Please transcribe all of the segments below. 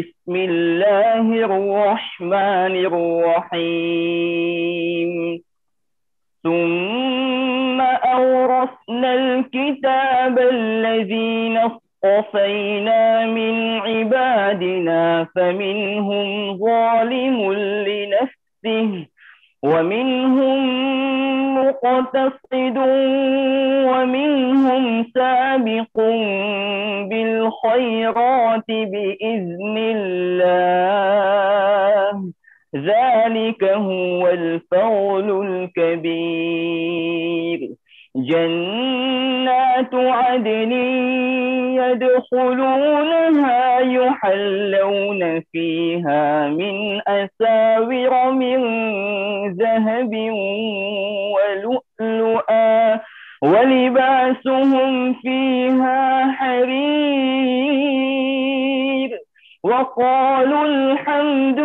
بسم الله الرحمن الرحيم ثم أورثنا الكتاب الذين اصطفينا من عبادنا فمنهم ظالم لنفسه ومنهم مقتصد ومنهم سابق بالخيرات بإذن الله ذلك هو الفضل الكبير جنات عدن يدخلونها يحلون فيها من أساور من ذهب ولؤلؤا ولباسهم فيها حرير وقالوا الحمد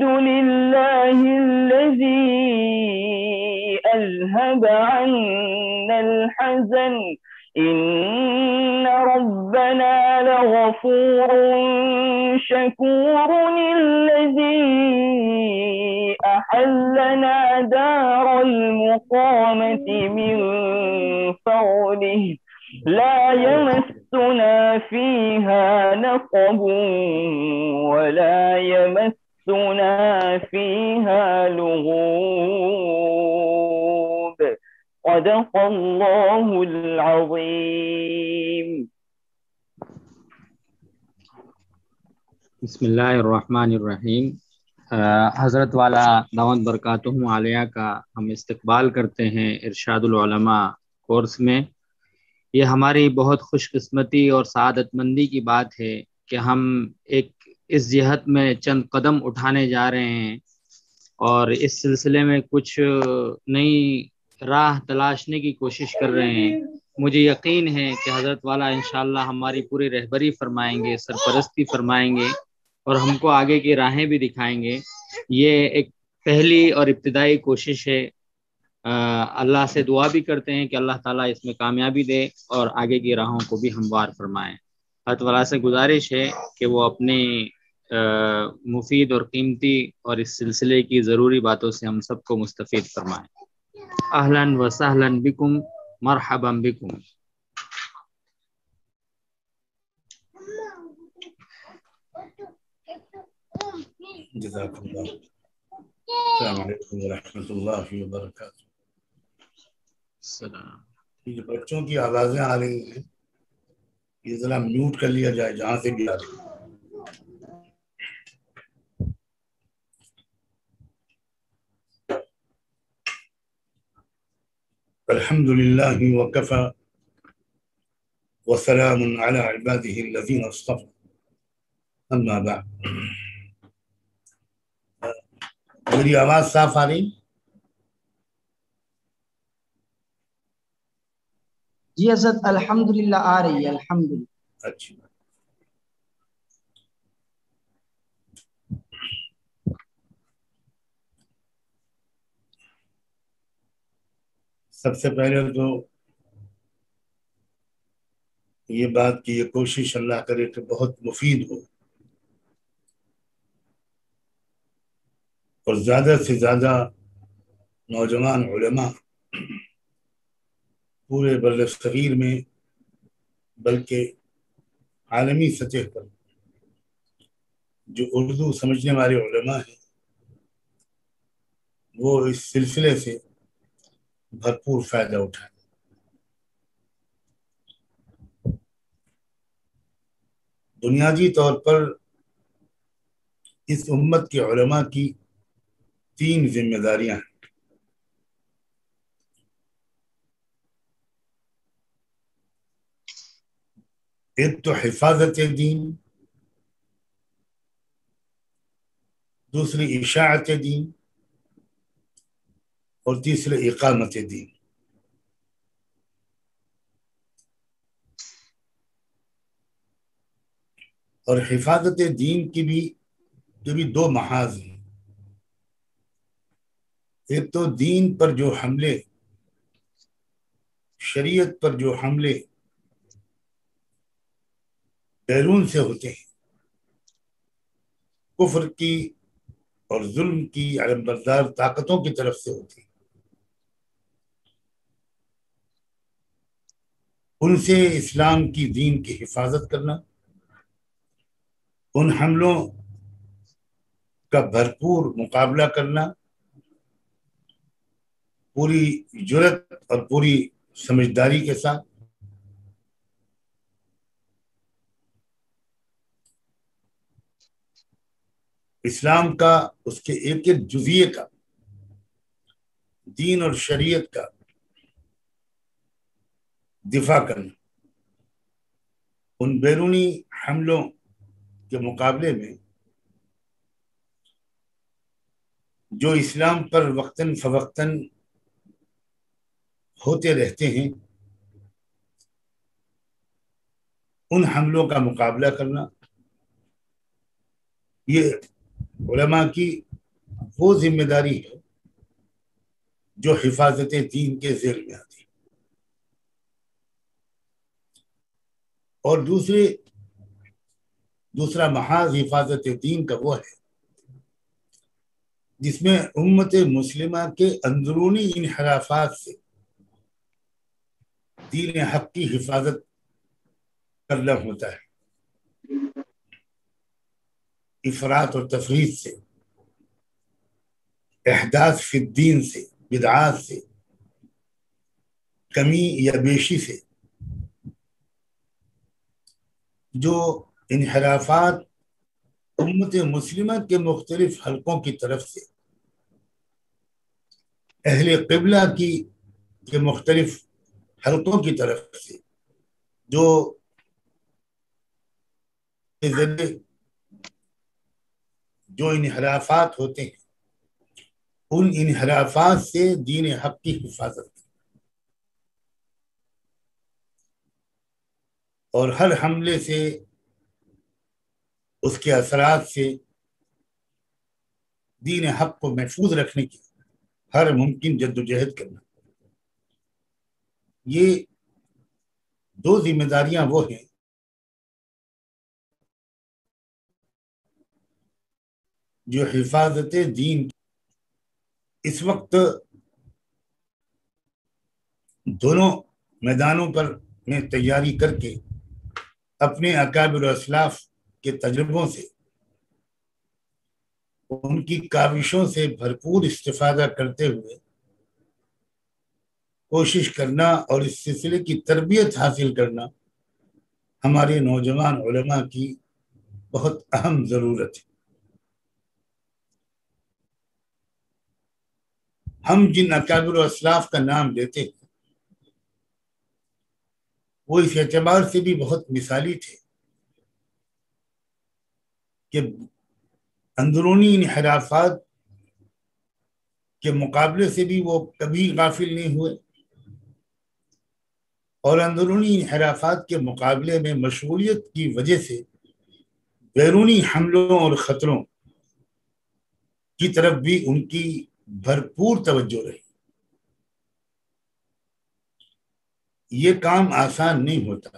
لله الذي أذهب عنا الحزن إن ربنا لغفور شكور الذي أحلنا دار المقامة من فضله لا يمسنا فيها نصب ولا يمسنا فيها لغوب صدق الله العظيم. بسم اللہ الرحمن الرحیم. حضرت والا دعوت برکاتہم عالیہ کا ہم استقبال کرتے ہیں ارشاد العلماء کورس میں. یہ ہماری بہت خوش قسمتی اور سعادت مندی کی بات ہے کہ ہم ایک اس جہت میں چند قدم اٹھانے جا رہے ہیں اور اس سلسلے میں کچھ نئی راہ تلاشنے کی کوشش کر رہے ہیں. مجھے یقین ہے کہ حضرت والا انشاءاللہ ہماری پوری رہبری فرمائیں گے، سرپرستی فرمائیں گے اور ہم کو آگے کی راہیں بھی دکھائیں گے. یہ ایک پہلی اور ابتدائی کوشش ہے. اللہ سے دعا بھی کرتے ہیں کہ اللہ تعالیٰ اس میں کامیابی دے اور آگے کی راہوں کو بھی ہموار فرمائیں. حضرت والا سے گزارش ہے کہ وہ اپنی مفید اور قیمتی اور اس سلسلے کی ضروری باتوں سے ہم سب کو مستفید فرمائیں. اہلاً و سہلاً بکم، مرحبا بکم. جزاک اللہ. السلام علیکم ورحمۃ اللہ وبرکاتہ. السلام. یہ بچوں کی آوازیں آ رہی ہیں، یہ ذرا میوٹ کر لیا جائے جہاں سے بھی آ رہی. الحمد للہ وکفی وسلام علی عبادہ الذین اصطفی اما بعد. میری آواز صاف آ رہی؟ جی حضرت الحمدللہ آ رہی ہے. الحمدللہ. اچھی بات. سب سے پہلے تو یہ بات کہ یہ کوشش اللہ کرے کہ بہت مفید ہو اور زیادہ سے زیادہ نوجوان علماء پورے بر صغیر میں بلکہ عالمی سطح پر جو اردو سمجھنے والے علماء ہیں وہ اس سلسلے سے بھرپور فائدہ اٹھائیں. بنیادی طور پر اس امت کے علماء کی 3 ذمہ داریاں ہیں. ایک تو حفاظت دین، دوسری اشاعت دین اور تیسرے اقامت دین. اور حفاظت دین کی بھی 2 محاذ ہیں. ایک تو دین پر جو حملے، شریعت پر جو حملے بیرون سے ہوتے ہیں، کفر کی اور ظلم کی علم بردار طاقتوں کی طرف سے ہوتے ہیں۔ ان سے اسلام کی دین کی حفاظت کرنا، ان حملوں کا بھرپور مقابلہ کرنا، پوری جرات اور پوری سمجھداری کے ساتھ، اسلام کا، اس کے ایک ایک جزیے کا، دین اور شریعت کا دفاع کرنا۔ ان بیرونی حملوں کے مقابلے میں جو اسلام پر وقتاً فوقتاً ہوتے رہتے ہیں، ان حملوں کا مقابلہ کرنا، یہ علماء کی وہ ذمہ داری ہے جو حفاظت دین کے ذیل میں آتی ہے۔ اور دوسرا محاذ حفاظت دین کا وہ ہے جس میں امت مسلمہ کے اندرونی انحرافات سے دین حق کی حفاظت کرنا ہوتا ہے، افراط اور تفریط سے، احداث فی الدین سے، بدعات سے، کمی یا بیشی سے۔ جو انحرافات امت مسلمہ کے مختلف حلقوں کی طرف سے، اہل قبلہ کے مختلف حلقوں کی طرف سے جو انحرافات ہوتے ہیں، ان انحرافات سے دین حق کی حفاظت، اور ہر حملے سے، اس کے اثرات سے دین حق کو محفوظ رکھنے کی ہر ممکن جدوجہد کرنا۔ یہ دو ذمہ داریاں وہ ہیں جو حفاظت دین اس وقت دونوں میدانوں پر میں تیاری کر کے اپنے اکابر و اسلاف کے تجربوں سے، ان کی کاوشوں سے بھرپور استفادہ کرتے ہوئے کوشش کرنا اور اس سلسلے کی تربیت حاصل کرنا ہمارے نوجوان علماء کی بہت اہم ضرورت ہے۔ ہم جن اکابر و اسلاف کا نام لیتے ہیں وہ اس اعتبار سے بھی بہت مثالی تھے کہ اندرونی انحرافات کے مقابلے سے بھی وہ کبھی غافل نہیں ہوئے، اور اندرونی انحرافات کے مقابلے میں مشغولیت کی وجہ سے بیرونی حملوں اور خطروں کی طرف بھی ان کی بھرپور توجہ رہی۔ یہ کام آسان نہیں ہوتا،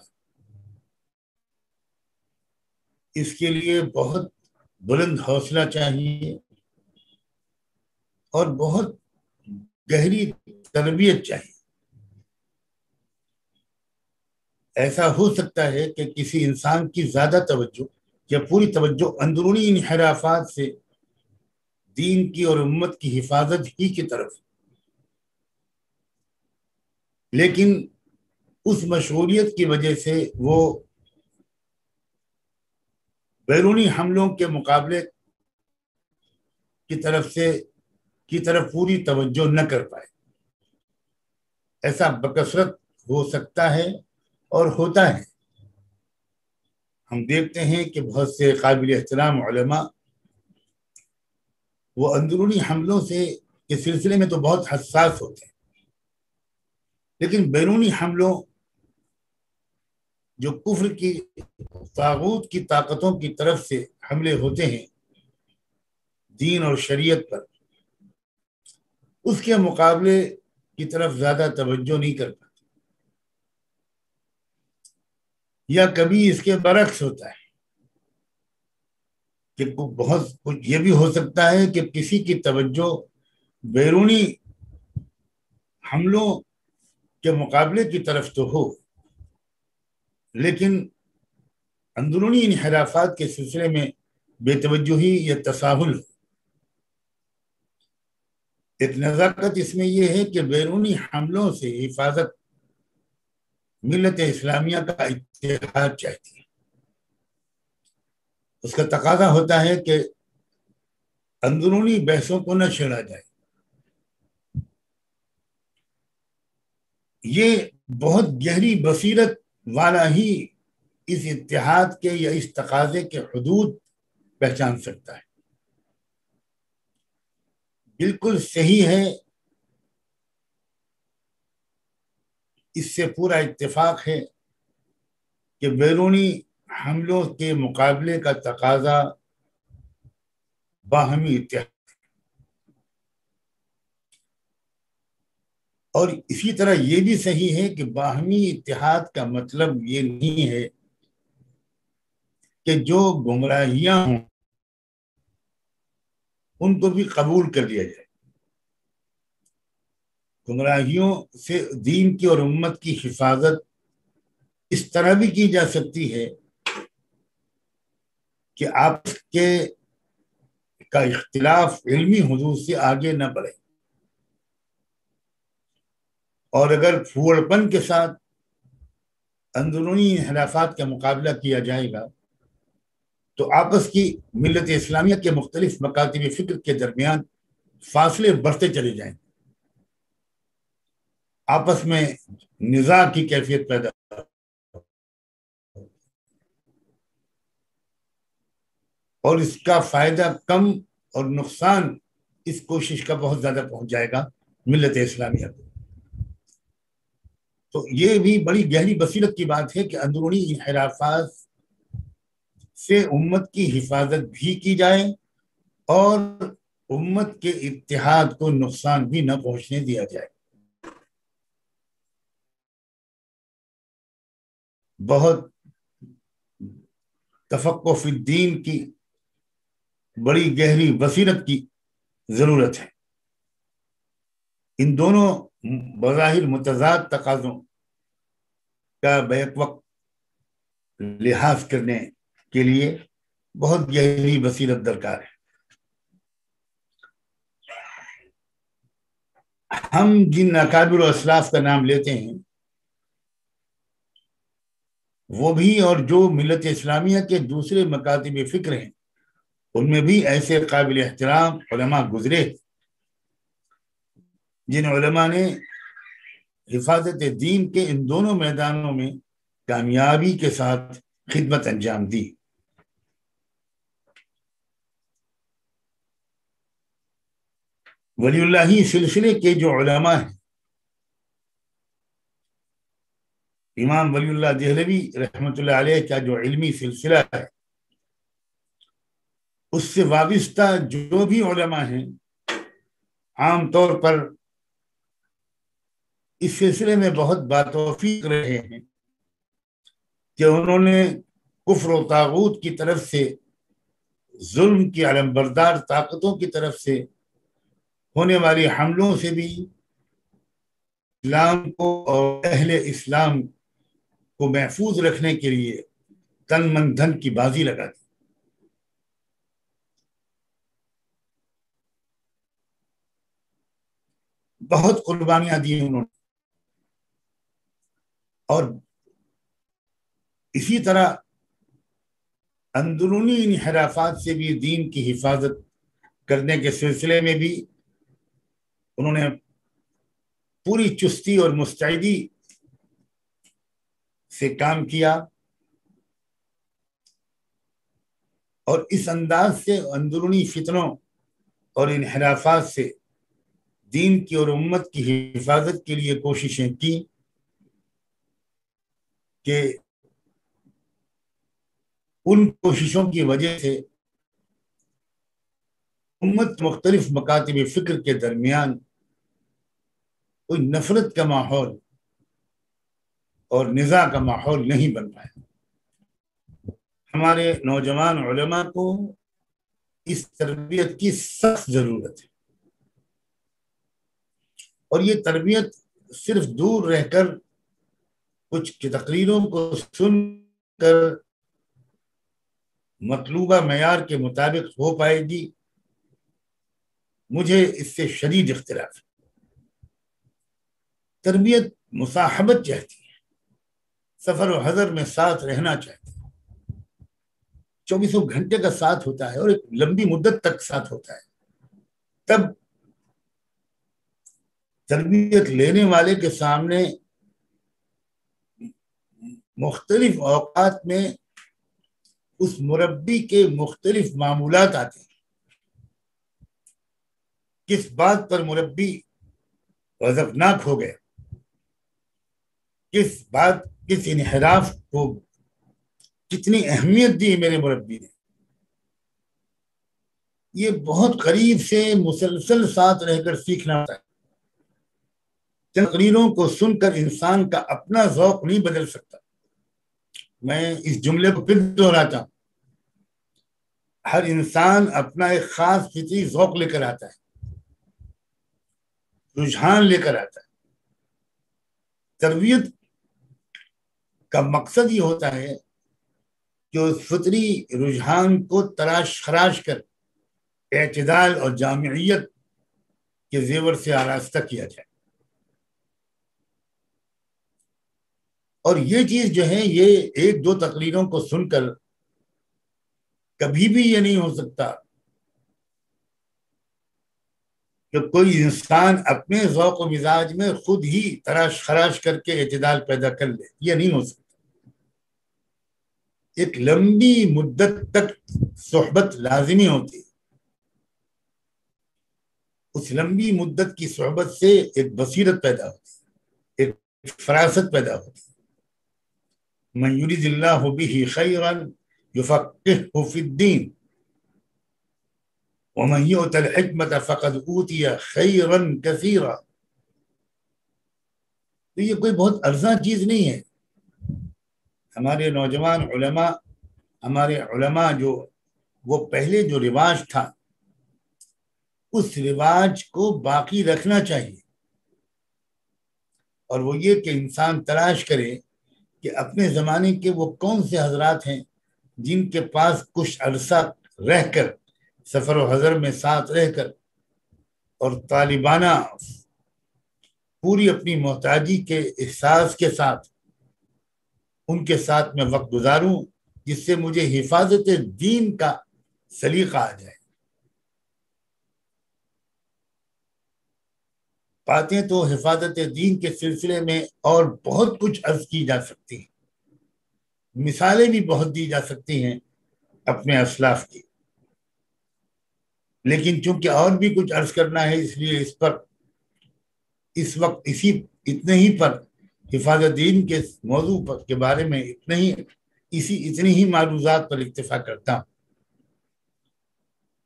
اس کے لیے بہت بلند حوصلہ چاہیے اور بہت گہری تربیت چاہیے۔ ایسا ہو سکتا ہے کہ کسی انسان کی زیادہ توجہ یا پوری توجہ اندرونی انحرافات سے دین کی اور امت کی حفاظت ہی کی طرف، لیکن اس مشغولیت کی وجہ سے وہ بیرونی حملوں کے مقابلے کی طرف پوری توجہ نہ کر پائے۔ ایسا بکثرت ہو سکتا ہے اور ہوتا ہے۔ ہم دیکھتے ہیں کہ بہت سے قابل احترام علماء وہ اندرونی حملوں کے سلسلے میں تو بہت حساس ہوتے ہیں، لیکن بیرونی حملوں جو کفر کی طاغوت کی طاقتوں کی طرف سے حملے ہوتے ہیں دین اور شریعت پر، اس کے مقابلے کی طرف زیادہ توجہ نہیں کر پاتے۔ یا کبھی اس کے برعکس ہوتا ہے کہ بہت کچھ یہ بھی ہو سکتا ہے کہ کسی کی توجہ بیرونی حملوں کے مقابلے کی طرف تو ہو، لیکن اندرونی انحرافات کے سلسلے میں بے توجہی یا تساہل ہو۔ ایک نزاکت اس میں یہ ہے کہ بیرونی حملوں سے حفاظت ملت اسلامیہ کا اتحاد چاہتی ہے۔ اس کا تقاضا ہوتا ہے کہ اندرونی بحثوں کو نہ چھیڑا جائے۔ یہ بہت گہری بصیرت والا ہی اس اتحاد کے یا اس تقاضے کے حدود پہچان سکتا ہے۔ بالکل صحیح ہے، اس سے پورا اتفاق ہے کہ بیرونی حملوں کے مقابلے کا تقاضا باہمی اتحاد، اور اسی طرح یہ بھی صحیح ہے کہ باہمی اتحاد کا مطلب یہ نہیں ہے کہ جو گمراہیاں ہوں ان کو بھی قبول کر لیا جائے۔ گمراہیوں سے دین کی اور امت کی حفاظت اس طرح بھی کی جا سکتی ہے کہ آپس کا اختلاف علمی حدود سے آگے نہ بڑھے، اور اگر پھوڑ پن کے ساتھ اندرونی انحرافات کا مقابلہ کیا جائے گا تو آپس کی ملت اسلامیہ کے مختلف مکاتب فکر کے درمیان فاصلے بڑھتے چلے جائیں، آپس میں نزاع کی کیفیت پیدا اور اس کا فائدہ کم اور نقصان اس کوشش کا بہت زیادہ پہنچ جائے گا ملت اسلامیہ کو۔ تو یہ بھی بڑی گہری بصیرت کی بات ہے کہ اندرونی انحرافات سے امت کی حفاظت بھی کی جائے اور امت کے اتحاد کو نقصان بھی نہ پہنچنے دیا جائے۔ بہت تفقہ فی الدین کی بڑی گہری بصیرت کی ضرورت ہے۔ ان دونوں بظاہر متضاد تقاضوں کا بیک وقت لحاظ کرنے کے لیے بہت گہری بصیرت درکار ہے۔ ہم جن اکابر و اسلاف کا نام لیتے ہیں وہ بھی اور جو ملت اسلامیہ کے دوسرے مکاتب فکر ہیں ان میں بھی ایسے قابل احترام علماء گزرے جن علماء نے حفاظت دین کے ان دونوں میدانوں میں کامیابی کے ساتھ خدمت انجام دی۔ ولی اللہ سلسلے کے جو علماء ہیں، امام ولی اللہ دہلوی رحمۃ اللہ علیہ کا جو علمی سلسلہ ہے اس سے وابستہ جو بھی علماء ہیں عام طور پر اس سلسلے میں بہت باتوفیق رہے ہیں کہ انہوں نے کفر و طاغوت کی طرف سے، ظلم کی علمبردار طاقتوں کی طرف سے ہونے والی حملوں سے بھی اسلام کو اور اہل اسلام کو محفوظ رکھنے کے لیے تن من دھن کی بازی لگا دی۔ بہت قربانیاں دی انہوں نے، اور اسی طرح اندرونی انحرافات سے بھی دین کی حفاظت کرنے کے سلسلے میں بھی انہوں نے پوری چستی اور مستعدی سے کام کیا، اور اس انداز سے اندرونی فتنوں اور انحرافات سے دین کی اور امت کی حفاظت کے لیے کوششیں کی کہ ان کوششوں کی وجہ سے امت مختلف مکاتب فکر کے درمیان کوئی نفرت کا ماحول اور نزاع کا ماحول نہیں بن پایا۔ ہمارے نوجوان علماء کو اس تربیت کی سخت ضرورت ہے، اور یہ تربیت صرف دور رہ کر کچھ تقریروں کو سن کر مطلوبہ معیار کے مطابق ہو پائے گی، مجھے اس سے شدید اختلاف ہے۔ تربیت مصاحبت چاہتی ہے، سفر و حضر میں ساتھ رہنا چاہتی ہے، 24 گھنٹے کا ساتھ ہوتا ہے اور ایک لمبی مدت تک ساتھ ہوتا ہے۔ تب تربیت لینے والے کے سامنے مختلف اوقات میں اس مربی کے مختلف معمولات آتے ہیں۔ کس بات پر مربی غضبناک ہو گیا، کس انحراف کو کتنی اہمیت دی میرے مربی نے، یہ بہت قریب سے مسلسل ساتھ رہ کر سیکھنا ہوتا ہے۔ تقریروں کو سن کر انسان کا اپنا ذوق نہیں بدل سکتا۔ میں اس جملے کو پھر دہراتا ہوں، ہر انسان اپنا ایک خاص فطری ذوق لے کر آتا ہے، رجحان لے کر آتا ہے۔ تربیت کا مقصد یہ ہوتا ہے کہ اس فطری رجحان کو تراش خراش کر اعتدال اور جامعیت کے زیور سے آراستہ کیا جائے۔ اور یہ چیز جو ہے، یہ ایک دو تقریروں کو سن کر کبھی بھی یہ نہیں ہو سکتا کہ کوئی انسان اپنے ذوق و مزاج میں خود ہی تراش خراش کر کے اعتدال پیدا کر لے، یہ نہیں ہو سکتا۔ ایک لمبی مدت تک صحبت لازمی ہوتی ہے، اس لمبی مدت کی صحبت سے ایک بصیرت پیدا ہوتی ہے، ایک فراست پیدا ہوتی ہے۔ من یرید اللہ بہ خیرا یفقہہ فی الدین ومن یؤت الحکمت فقد اوتی خیرا کثیرا۔ تو یہ کوئی بہت ارزاں چیز نہیں ہے۔ ہمارے نوجوان علماء، ہمارے علماء جو وہ پہلے جو رواج تھا، اس رواج کو باقی رکھنا چاہیے، اور وہ یہ کہ انسان تلاش کرے کہ اپنے زمانے کے وہ کون سے حضرات ہیں جن کے پاس کچھ عرصہ رہ کر، سفر و حضر میں ساتھ رہ کر اور طالبانہ پوری اپنی محتاجی کے احساس کے ساتھ ان کے ساتھ میں وقت گزاروں، جس سے مجھے حفاظت دین کا سلیقہ آ جائے۔ باتیں تو حفاظت دین کے سلسلے میں اور بہت کچھ عرض کی جا سکتی ہیں، مثالیں بھی بہت دی جا سکتی ہیں اپنے اسلاف کی، لیکن چونکہ اور بھی کچھ عرض کرنا ہے، اس لیے اس وقت اتنے ہی پر حفاظت دین کے موضوع کے بارے میں اتنی ہی معروضات پر اکتفا کرتا ہوں۔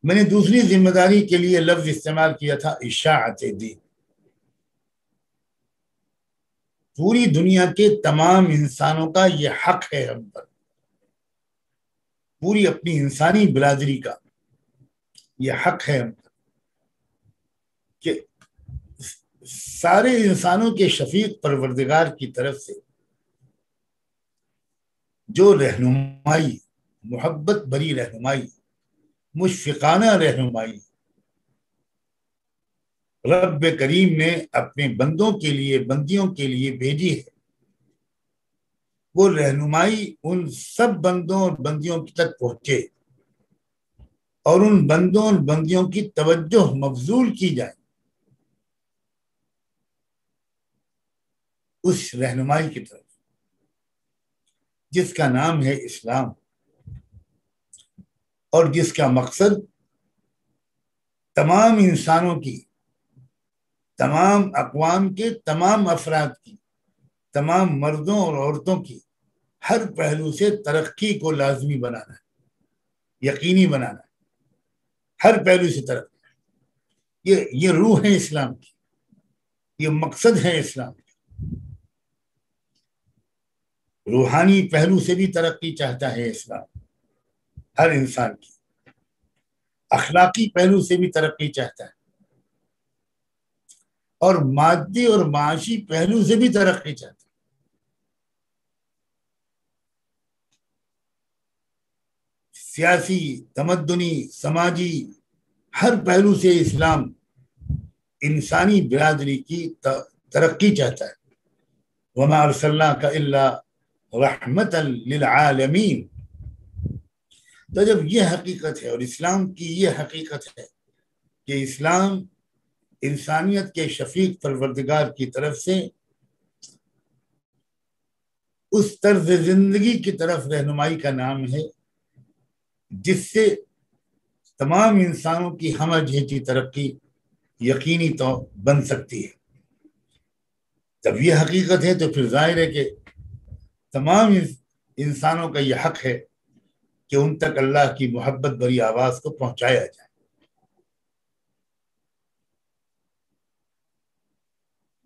میں نے دوسری ذمہ داری کے لیے لفظ استعمال کیا تھا اشاعت دین۔ پوری دنیا کے تمام انسانوں کا یہ حق ہے ہم پر، پوری اپنی انسانی برادری کا یہ حق ہے ہم پر کہ سارے انسانوں کے شفیق پروردگار کی طرف سے جو رہنمائی، محبت بھری رہنمائی، مشفقانہ رہنمائی رب کریم نے اپنے بندوں کے لیے، بندیوں کے لیے بھیجی ہے، وہ رہنمائی ان سب بندوں اور بندیوں تک پہنچے اور ان بندوں اور بندیوں کی توجہ مبذول کی جائے اس رہنمائی کی طرف جس کا نام ہے اسلام، اور جس کا مقصد تمام انسانوں کی، تمام اقوام کے تمام افراد کی، تمام مردوں اور عورتوں کی ہر پہلو سے ترقی کو لازمی بنانا ہے، یقینی بنانا ہے، ہر پہلو سے ترقی۔ یہ روح ہے اسلام کی، یہ مقصد ہے اسلام کی۔ روحانی پہلو سے بھی ترقی چاہتا ہے اسلام، ہر انسان کی اخلاقی پہلو سے بھی ترقی چاہتا ہے اور مادی اور معاشی پہلو سے بھی ترقی چاہتا ہے. سیاسی، تمدنی، سماجی ہر پہلو سے اسلام انسانی برادری کی ترقی چاہتا ہے. وما ارسلناک الا رحمتا للعالمین. تو جب یہ حقیقت ہے اور اسلام کی یہ حقیقت ہے کہ اسلام انسانیت کے شفیق پروردگار کی طرف سے اس طرز زندگی کی طرف رہنمائی کا نام ہے جس سے تمام انسانوں کی ہمہ جہتی ترقی یقینی تو بن سکتی ہے. جب یہ حقیقت ہے تو پھر ظاہر ہے کہ تمام انسانوں کا یہ حق ہے کہ ان تک اللہ کی محبت بھری آواز کو پہنچایا جائے.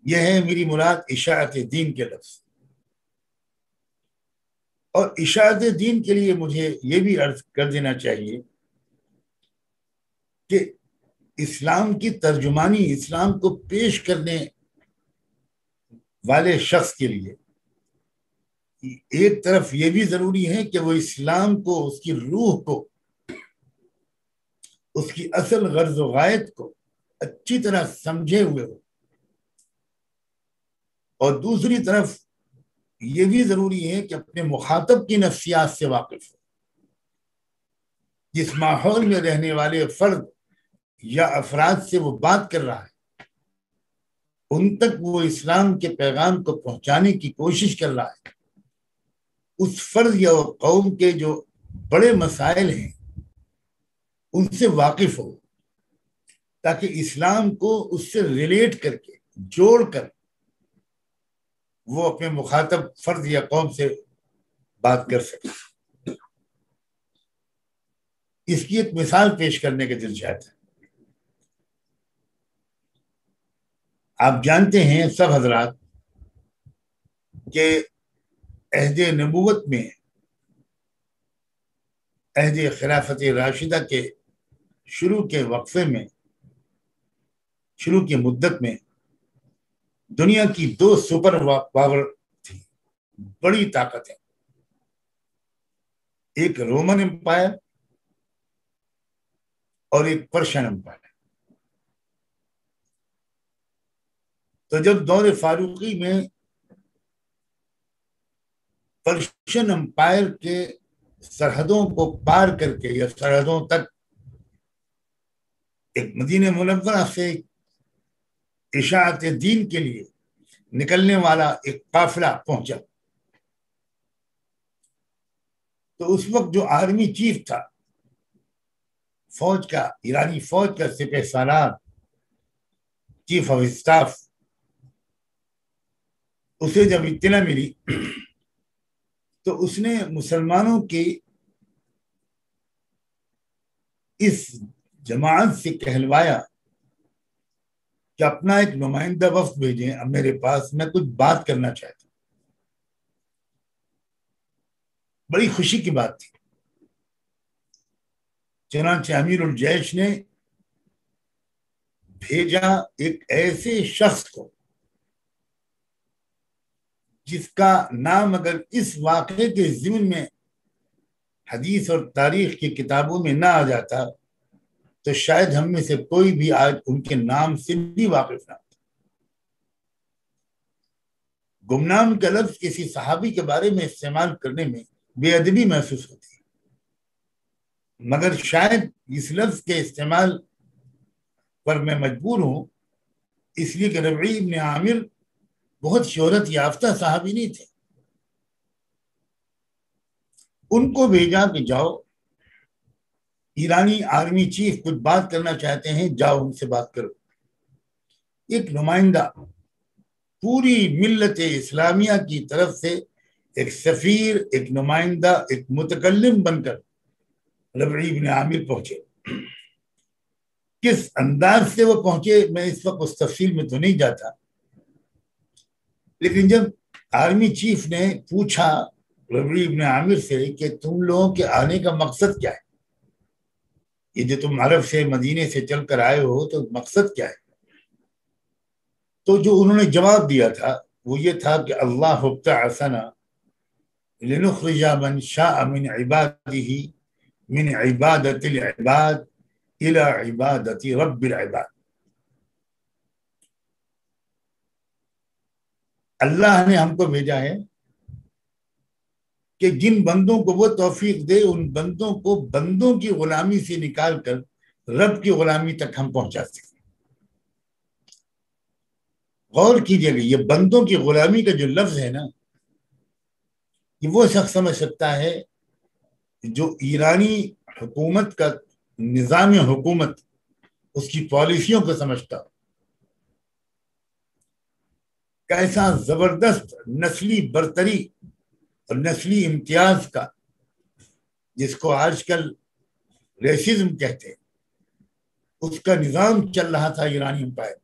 یہ ہے میری مراد اشاعت دین کے لفظ. اور اشاعت دین کے لیے مجھے یہ بھی عرض کر دینا چاہیے کہ اسلام کی ترجمانی، اسلام کو پیش کرنے والے شخص کے لیے ایک طرف یہ بھی ضروری ہے کہ وہ اسلام کو، اس کی روح کو، اس کی اصل غرض و غایت کو اچھی طرح سمجھے ہوئے ہو، اور دوسری طرف یہ بھی ضروری ہے کہ اپنے مخاطب کی نفسیات سے واقف ہو. جس ماحول میں رہنے والے فرد یا افراد سے وہ بات کر رہا ہے ان تک وہ اسلام کے پیغام کو پہنچانے کی کوشش کر رہا ہے، اس فرد یا قوم کے جو بڑے مسائل ہیں ان سے واقف ہو، تاکہ اسلام کو اس سے ریلیٹ کر کے، جوڑ کر وہ اپنے مخاطب فرد یا قوم سے بات کر سکے. اس کی ایک مثال پیش کرنے کے دل چاہتا ہے. آپ جانتے ہیں سب حضرات کہ عہد نبوت میں، عہد خلافت راشدہ کے شروع کے وقفے میں، شروع کی مدت میں دنیا کی 2 سپر پاور تھی، بڑی طاقت ہے. ایک رومن امپائر اور ایک پرشین امپائر. تو جب دور فاروقی میں پرشین امپائر کے سرحدوں کو پار کر کے یا سرحدوں تک ایک مدینہ منورہ سے اشاعت دین کے لیے نکلنے والا ایک قافلہ پہنچا، تو اس وقت جو آرمی چیف تھا، فوج کا، ایرانی فوج کا سپہ سالار، چیف آف اسٹاف، اسے جب اطلاع ملی تو اس نے مسلمانوں کی اس جماعت سے کہلوایا کہ اپنا ایک نمائندہ وفد بھیجیں اب میرے پاس، میں کچھ بات کرنا چاہتا ہوں. بڑی خوشی کی بات تھی. چنانچہ امیر الجیش نے بھیجا ایک ایسے شخص کو جس کا نام اگر اس واقعے کے ضمن میں حدیث اور تاریخ کی کتابوں میں نہ آ جاتا تو شاید ہم میں سے کوئی بھی آج ان کے نام سے بھی واقف نہ ہوتا. گمنام کا لفظ کسی صحابی کے بارے میں استعمال کرنے میں بے ادبی محسوس ہوتی ہے، مگر شاید اس لفظ کے استعمال پر میں مجبور ہوں، اس لیے کہ ربعی ابن عامر بہت شہرت یافتہ صحابی نہیں تھے. ان کو بھیجا کہ جاؤ، ایرانی آرمی چیف کچھ بات کرنا چاہتے ہیں، جاؤ ان سے بات کرو. ایک نمائندہ پوری ملت اسلامیہ کی طرف سے ایک سفیر، ایک نمائندہ، ایک متکلم بن کر ربعی بن عامر پہنچے. کس انداز سے وہ پہنچے میں اس وقت اس تفصیل میں تو نہیں جاتا، لیکن جب آرمی چیف نے پوچھا ربیع ابن عامر سے کہ تم لوگوں کے آنے کا مقصد کیا ہے، یہ جو تم عرب سے مدینے سے چل کر آئے ہو تو مقصد کیا ہے؟ تو جو انہوں نے جواب دیا تھا وہ یہ تھا کہ اللہ ابتعثنا لنخرج من شاء من عباده من عبادت العباد الى عبادت رب العباد. اللہ نے ہم کو بھیجا ہے کہ جن بندوں کو وہ توفیق دے ان بندوں کو بندوں کی غلامی سے نکال کر رب کی غلامی تک ہم پہنچا سکیں. غور کیجئے گا، یہ بندوں کی غلامی کا جو لفظ ہے نا، یہ وہ شخص سمجھ سکتا ہے جو ایرانی حکومت کا نظام حکومت، اس کی پالیسیوں کو سمجھتا ہو. کیسا زبردست نسلی برتری اور نسلی امتیاز کا، جس کو آج کل ریسزم کہتے ہیں، اس کا نظام چل رہا تھا ایرانی امپائر.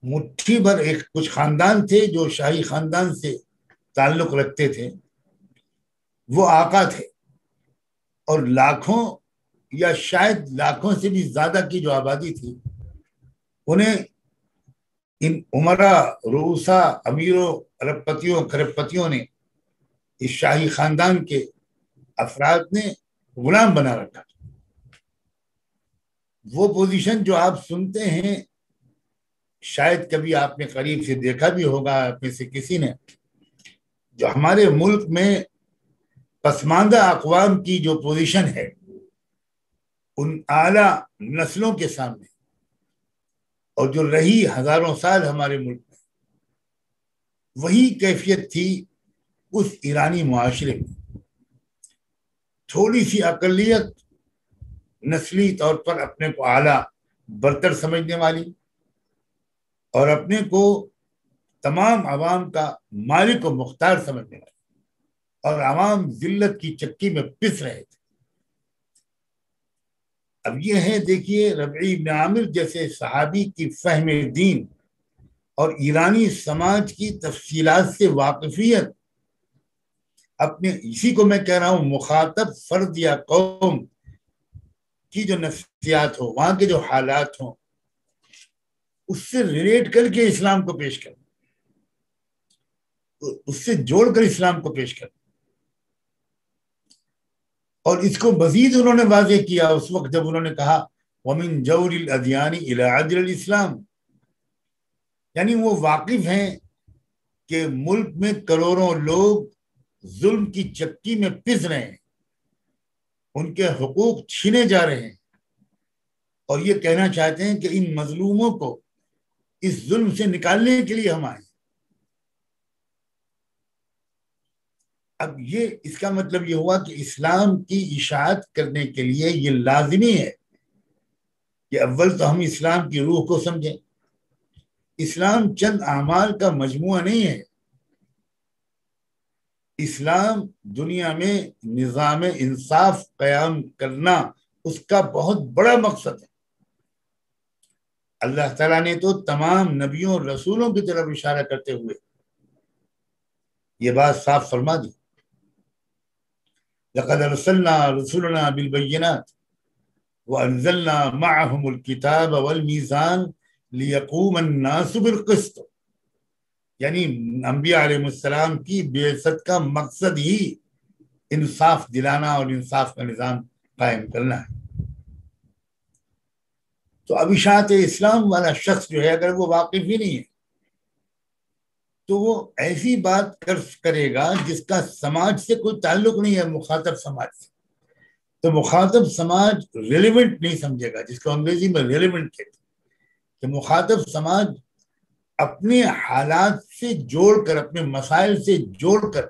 مٹھی بھر کچھ خاندان تھے جو شاہی خاندان سے تعلق رکھتے تھے، وہ آقا تھے، اور لاکھوں یا شاید لاکھوں سے بھی زیادہ کی جو آبادی تھی، انہیں ان عمرا، رؤسا، امیروں، ارب پتیوں، کھرب پتیوں نے، اس شاہی خاندان کے افراد نے غلام بنا رکھا. وہ پوزیشن جو آپ سنتے ہیں، شاید کبھی آپ نے قریب سے دیکھا بھی ہوگا آپ میں سے کسی نے، جو ہمارے ملک میں پسماندہ اقوام کی جو پوزیشن ہے ان اعلیٰ نسلوں کے سامنے، اور جو رہی ہزاروں سال ہمارے ملک میں، وہی کیفیت تھی اس ایرانی معاشرے میں. تھوڑی سی اقلیت نسلی طور پر اپنے کو اعلیٰ برتر سمجھنے والی، اور اپنے کو تمام عوام کا مالک و مختار سمجھنے والی، اور عوام ذلت کی چکی میں پس رہے تھے. اب یہ ہے، دیکھیے، ربیع ابن عامر جیسے صحابی کی فہم دین اور ایرانی سماج کی تفصیلات سے واقفیت، اپنے اسی کو میں کہہ رہا ہوں مخاطب فرد یا قوم کی جو نفسیات ہو، وہاں کے جو حالات ہوں، اس سے ریلیٹ کر کے اسلام کو پیش کر، اس سے جوڑ کر اسلام کو پیش کر. اور اس کو مزید انہوں نے واضح کیا اس وقت جب انہوں نے کہا وَمِن جَوْرِ الْأَدْيَانِ إِلَىٰ عَدْلِ الْإِسْلَامِ، یعنی وہ واقف ہیں کہ ملک میں کروڑوں لوگ ظلم کی چکی میں پس رہے ہیں، ان کے حقوق چھینے جا رہے ہیں، اور یہ کہنا چاہتے ہیں کہ ان مظلوموں کو اس ظلم سے نکالنے کے لیے ہم آئے. اب یہ اس کا مطلب یہ ہوا کہ اسلام کی اشاعت کرنے کے لیے یہ لازمی ہے کہ اول تو ہم اسلام کی روح کو سمجھیں. اسلام چند اعمال کا مجموعہ نہیں ہے. اسلام دنیا میں نظام انصاف قیام کرنا اس کا بہت بڑا مقصد ہے. اللہ تعالیٰ نے تو تمام نبیوں اور رسولوں کی طرف اشارہ کرتے ہوئے یہ بات صاف فرما دی. لقد ارسلنا رسولنا بالبينات وانزلنا معهم الكتاب والميزان ليقوم الناس بالقسط، یعنی انبیاء علیہ السلام کی بعثت کا مقصد ہی انصاف دلانا اور انصاف کا نظام قائم کرنا ہے. تو اب اشاعت اسلام والا شخص جو ہے اگر وہ واقف ہی نہیں ہے تو وہ ایسی بات کرے گا جس کا سماج سے کوئی تعلق نہیں ہے، مخاطب سماج سے. تو مخاطب سماج ریلیونٹ نہیں سمجھے گا، جس کو انگریزی میں ریلیونٹ کہتے ہیں، کہ مخاطب سماج اپنے حالات سے جوڑ کر، اپنے مسائل سے جوڑ کر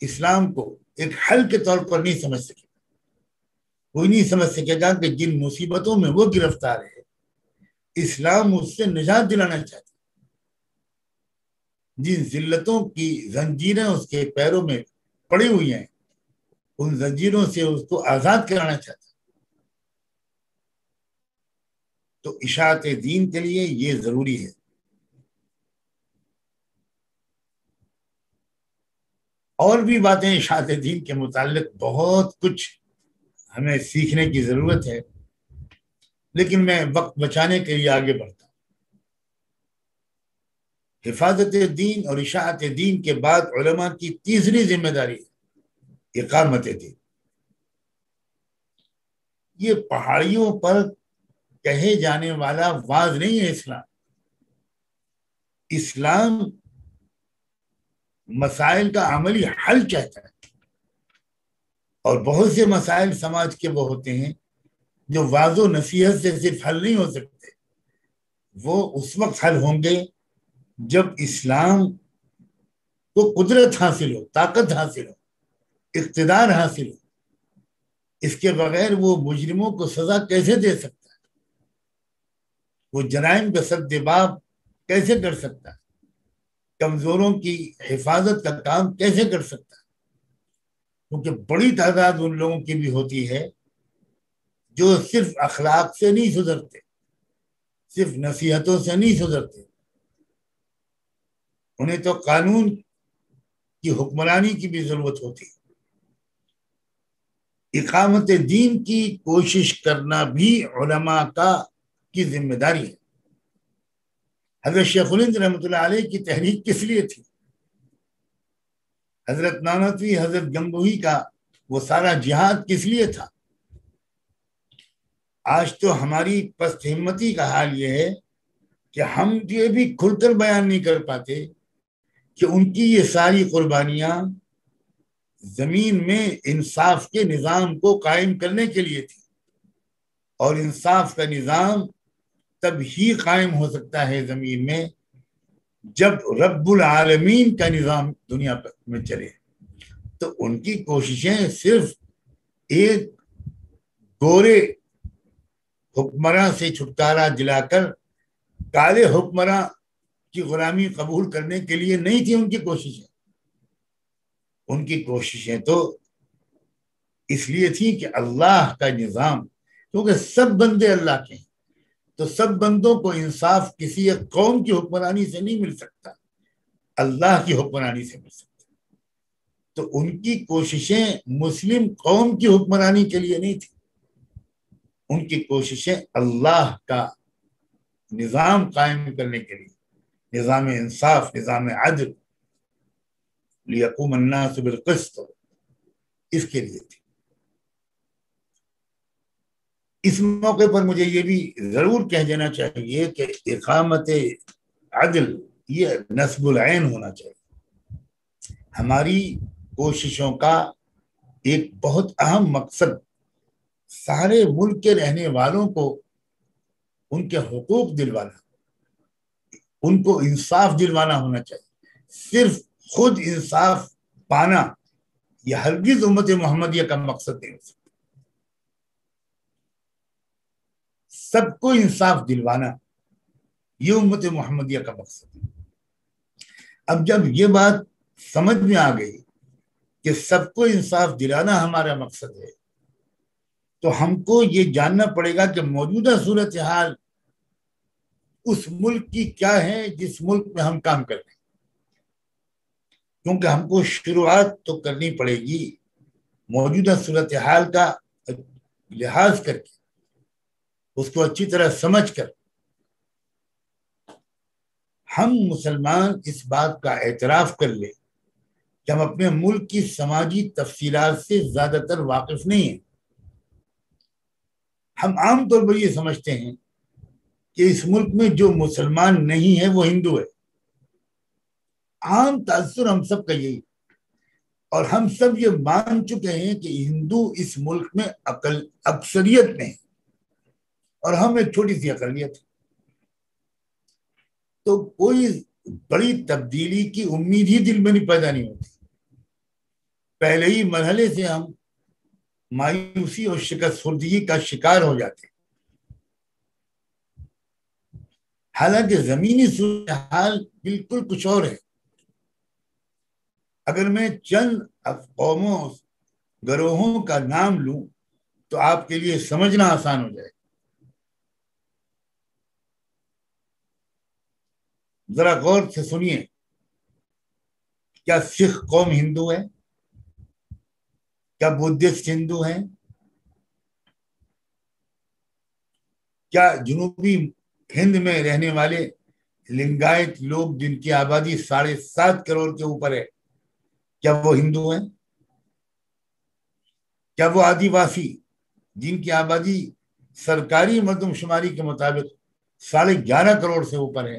اسلام کو ایک حل کے طور پر نہیں سمجھ سکے. کوئی نہیں سمجھ سکے گا کہ جن مصیبتوں میں وہ گرفتار ہے اسلام اس سے نجات دلانا چاہتا ہے، جن ذلتوں کی زنجیریں اس کے پیروں میں پڑی ہوئی ہیں ان زنجیروں سے اس کو آزاد کرانا چاہتا ہے. تو اشاعت دین کے لیے یہ ضروری ہے. اور بھی باتیں اشاعت دین کے متعلق بہت کچھ ہمیں سیکھنے کی ضرورت ہے، لیکن میں وقت بچانے کے لیے آگے بڑھتا ہوں۔ حفاظت دین اور اشاعت دین کے بعد علماء کی تیسری ذمہ داری ہے اقامت دین۔ یہ پہاڑیوں پر کہے جانے والا واز نہیں ہے اسلام۔ اسلام مسائل کا عملی حل چاہتا ہے، اور بہت سے مسائل سماج کے وہ ہوتے ہیں جو واض و نصیحت سے صرف حل نہیں ہو سکتے، وہ اس وقت حل ہوں گے جب اسلام کو قدرت حاصل ہو، طاقت حاصل ہو، اقتدار حاصل ہو۔ اس کے بغیر وہ مجرموں کو سزا کیسے دے سکتا ہے؟ وہ جرائم کا سد باب کیسے کر سکتا ہے؟ کمزوروں کی حفاظت کا کام کیسے کر سکتا ہے؟ کیونکہ بڑی تعداد ان لوگوں کی بھی ہوتی ہے جو صرف اخلاق سے نہیں سدھرتے، صرف نصیحتوں سے نہیں سدھرتے، انہیں تو قانون کی حکمرانی کی بھی ضرورت ہوتی ہے۔ اقامت دین کی کوشش کرنا بھی علماء کی ذمہ داری ہے۔ حضرت شیخ الہند رحمۃ اللہ علیہ کی تحریک کس لیے تھی؟ حضرت نانوتوی، حضرت گنگوہی کا وہ سارا جہاد کس لیے تھا؟ آج تو ہماری پست ہمتی کا حال یہ ہے کہ ہم یہ بھی کھل کر بیان نہیں کر پاتے کہ ان کی یہ ساری قربانیاں زمین میں انصاف کے نظام کو قائم کرنے کے لیے تھی، اور انصاف کا نظام تب ہی قائم ہو سکتا ہے زمین میں جب رب العالمین کا نظام دنیا میں چلے۔ تو ان کی کوششیں صرف ایک گورے حکمراں سے چھٹکارا دلا کر کالے حکمراں کی غلامی قبول کرنے کے لیے نہیں تھی ان کی کوششیں۔ ان کی کوششیں تو اس لیے تھی کہ اللہ کا نظام، کیونکہ سب بندے اللہ کے ہیں، تو سب بندوں کو انصاف کسی ایک قوم کی حکمرانی سے نہیں مل سکتا، اللہ کی حکمرانی سے مل سکتا۔ تو ان کی کوششیں مسلم قوم کی حکمرانی کے لیے نہیں تھی، ان کی کوششیں اللہ کا نظام قائم کرنے کے لیے، نظام انصاف، نظام عدل، لیقوم الناس بالقسط، اس کے لیے تھی۔ اس موقع پر مجھے یہ بھی ضرور کہہ دینا چاہیے کہ اقامت عدل یہ نصب العین ہونا چاہیے۔ ہماری کوششوں کا ایک بہت اہم مقصد سارے ملک کے رہنے والوں کو ان کے حقوق دلوانا، ان کو انصاف دلوانا ہونا چاہیے۔ صرف خود انصاف پانا یہ ہرگز امت محمدیہ کا مقصد نہیں ہو سکتا۔ سب کو انصاف دلوانا یہ امت محمدیہ کا مقصد ہے۔ اب جب یہ بات سمجھ میں آ گئی کہ سب کو انصاف دلانا ہمارا مقصد ہے، تو ہم کو یہ جاننا پڑے گا کہ موجودہ صورتحال اس ملک کی کیا ہے جس ملک میں ہم کام کر رہے ہیں، کیونکہ ہم کو شروعات تو کرنی پڑے گی موجودہ صورتحال کا لحاظ کر کے، اس کو اچھی طرح سمجھ کر۔ ہم مسلمان اس بات کا اعتراف کر لیں کہ ہم اپنے ملک کی سماجی تفصیلات سے زیادہ تر واقف نہیں ہیں۔ ہم عام طور پر یہ سمجھتے ہیں کہ اس ملک میں جو مسلمان نہیں ہے وہ ہندو ہے۔ عام تاثر ہم سب کا یہی، اور ہم سب یہ مان چکے ہیں کہ ہندو اس ملک میں اکثریت میں ہے، اور ہم ایک چھوٹی سی اقلیت ہے۔ تو کوئی بڑی تبدیلی کی امید ہی دل میں پیدا نہیں ہوتی، پہلے ہی مرحلے سے ہم مایوسی اور شکست خوردگی کا شکار ہو جاتے ہیں۔ حالانکہ زمینی صورتحال بالکل کچھ اور ہے۔ اگر میں چند قوموں، گروہوں کا نام لوں تو آپ کے لیے سمجھنا آسان ہو جائے۔ ذرا غور سے سنیے، کیا سکھ قوم ہندو ہے؟ کیا بدھسٹ ہندو ہیں؟ کیا جنوبی ہند میں رہنے والے لنگایت لوگ جن کی آبادی 7.5 کروڑ کے اوپر ہے، کیا وہ ہندو ہیں؟ کیا وہ آدیواسی جن کی آبادی سرکاری مردم شماری کے مطابق 11.5 کروڑ سے اوپر ہے،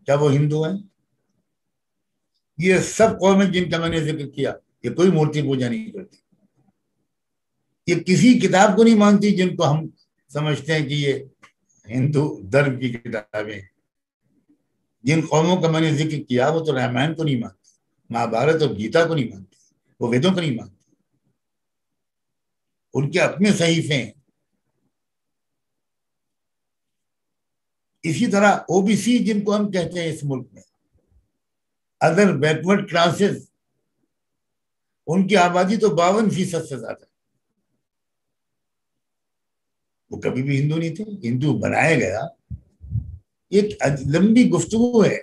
کیا وہ ہندو ہیں؟ یہ سب قومیں جن کا میں نے ذکر کیا، یہ کوئی مورتی پوجا نہیں کرتی، یہ کسی کتاب کو نہیں مانتی جن کو ہم سمجھتے ہیں کہ یہ ہندو دھرم کی کتابیں ہیں۔ جن قوموں کا میں نے ذکر کیا وہ تو رامائن کو نہیں مانتی، مہابھارت اور گیتا کو نہیں مانتی، وہ ویدوں کو نہیں مانتی، ان کے اپنے صحیفے ہیں۔ اسی طرح او بی سی جن کو ہم کہتے ہیں اس ملک میں، ادر بیکورڈ کلاسز، ان کی آبادی تو 52% سے زیادہ ہے، وہ کبھی بھی ہندو نہیں تھے، ہندو بنایا گیا۔ ایک لمبی گفتگو ہے،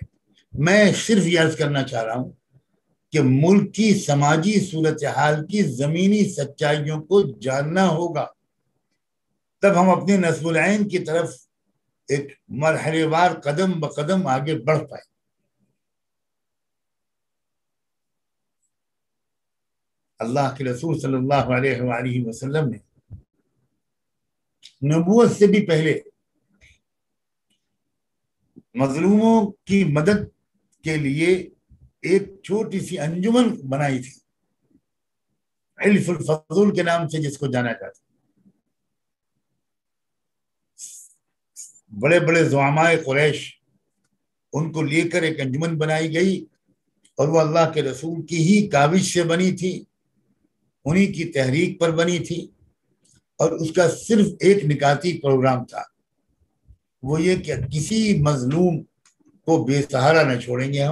میں صرف یہ عرض کرنا چاہ رہا ہوں کہ ملک کی سماجی صورتحال کی زمینی سچائیوں کو جاننا ہوگا، تب ہم اپنے نصب العین کی طرف ایک مرحلے وار قدم بقدم آگے بڑھ پائے۔ اللہ کے رسول صلی اللہ علیہ وآلہ وسلم نے نبوت سے بھی پہلے مظلوموں کی مدد کے لیے ایک چھوٹی سی انجمن بنائی تھی، حلف الفضول کے نام سے جس کو جانا جاتا۔ بڑے بڑے زعماء قریش ان کو لے کر ایک انجمن بنائی گئی، اور وہ اللہ کے رسول کی ہی کاوش سے بنی تھی، انہی کی تحریک پر بنی تھی، اور اس کا صرف ایک نکاتی پروگرام تھا، وہ یہ کہ کسی مظلوم کو بے سہارا نہ چھوڑیں گے،